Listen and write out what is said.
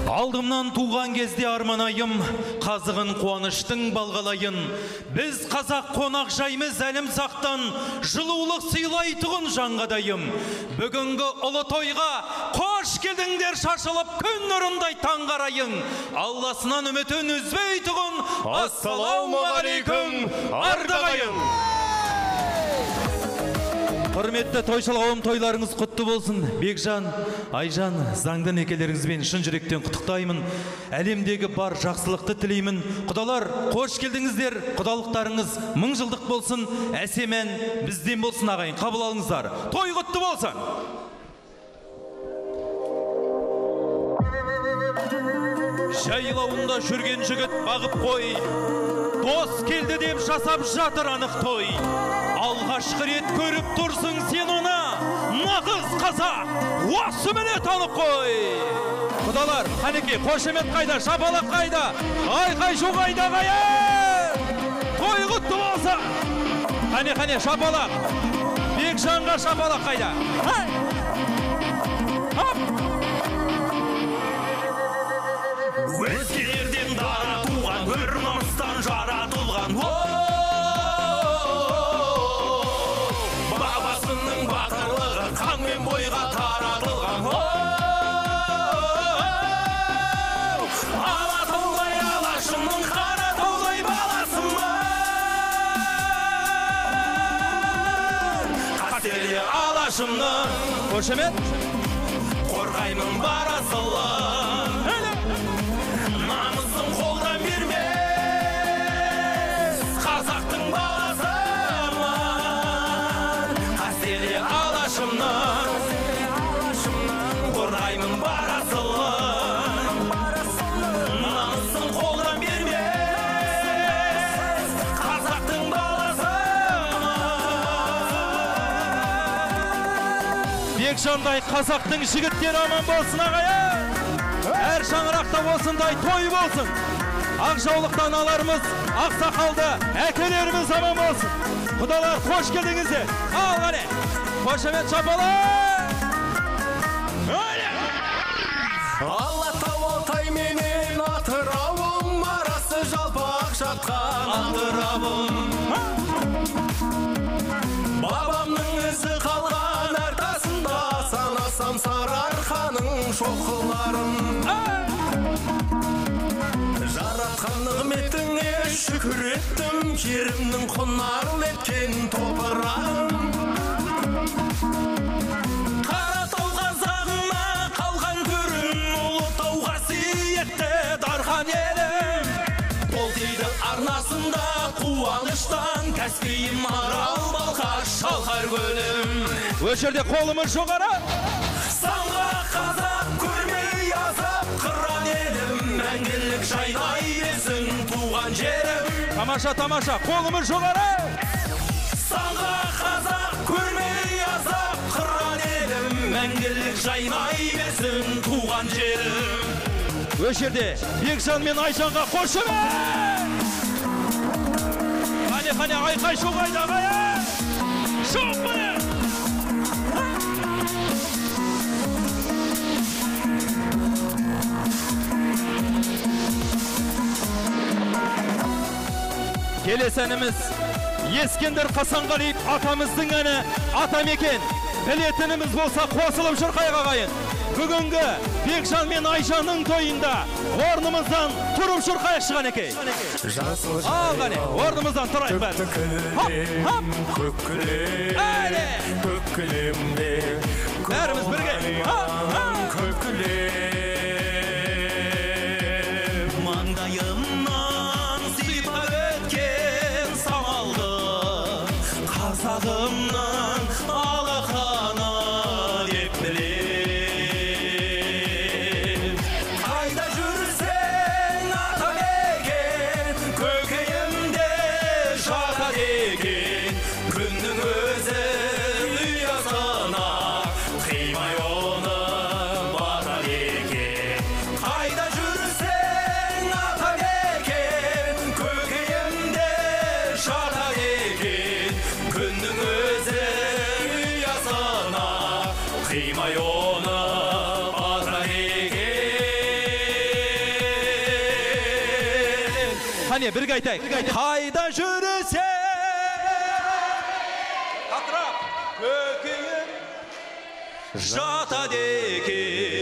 Алдымнан туған кезде арманайым, қазығын қуаныштың балғалайын. Біз қазақ қонақ жаймыз әлім сақтан, жылулық сыйлайтұғын жаңғадайым. Бүгінгі ұлы тойға қош келдіңдер шашылып күн нұрындай таңғарайын. Алласынан үмітін үзбейтұғын, ассалаумағалейкум, ардағайын. Құрметті тойшыл қауым, тойларыңыз құтты болсын. Бекжан, Айжан, заңды некелеріңізбен шын жүректен құттықтаймын. Әлемдегі бар жақсылықты тілеймін. Құдалар, қош келдіңіздер. Құдалықтарыңыз мың жылдық болсын. Әсемен бізден болсын ағайын. Қабыл алыңыздар. Той құтты болсын. Жайлауында жүрген жігіт бағып қой. Дос келді деп жасап жатыр анық той. Алғашқы рет көріп тұрсың сен оны, нағыз қазақ, осы міне танып қой. Құдалар, қанеке, қошемет қайда, шапалақ қайда, айқай шу қайда қайын. Той құтты болса. Қане, шапалақ. Бекжанға шапалақ қайда. Өзгелерден дара туған, өр намыстан жаратылған. Бабасының батырлығы қанмен бойға таратылған. Алатаудай алашымның, қаратаудай баласымын. Қастерлі алашымның, қошемет, қорғаймын бар асылын. Намысын қолдан бермес, қазақтың баласымын. Қастерлі алашымның, қорғаймын бар асылын. Намысын қолдан бермес, қазақтың баласымын. Бекжандай қазақтың жігіттері аман болсын ағайын. Әр шаңырақта осындай той болсын. Ақжаулықтан аларымыз, ақсақалды әкелеріміз аман болсын. Құдалар, қош келдіңіздер. Ал ғане, қошемет шапалақ. Алатау Алтай менен Атырауым арасы жалпақ жатқан Атырауым. Бабамның ізі қалған артасында санасам Сарыарқаның шоқыларын. Жаратқан нығметіңе шүкір еттім, жерімнің құнарлы еткен топырағым. Қаратау қазағына қалған көрін, Ұлытауға сиетті дархан елім. Қол тиді арнасында қуаныштан, Каспийім, Арал, Балқаш, шалқар көлім. Өшерде қолымыз жоғары. Санға қазақ көрмей азап қыран елім, мәңгілік жайлай берсін туған жерім. Тамаша, қолымыз жоғары. Санға қазақ көрмей азап қыран елім, мәңгілік жайлай берсін туған жерім. Өшерде Бекжан мен Айжанға қошемет. Қане, айқай шу қайда қайын. Шоқ міне. Келесі әніміз Ескендір Қасанғалиев атамыздың әні Атамекен. Білетініміз болса қосылып шырқайық ағайын. Бүгінгі Бекжан мен Айжанның тойында орнымыздан тұрып шырқайық Қанеке. Ал ғане, орнымыздан тұрайық бәрі. Көкілемде бәріміз бірге. Маңдайымнан сипап өткен самалды, қазағымнан алақаны деп білем. Қайда жүрсең Атамекен, көкейімде жатады екен. Күннің өзі ұясына қимай оны батар екен. Қане, бірге айтайық. Қайда жүрсе қатырап көкейім жатады екен.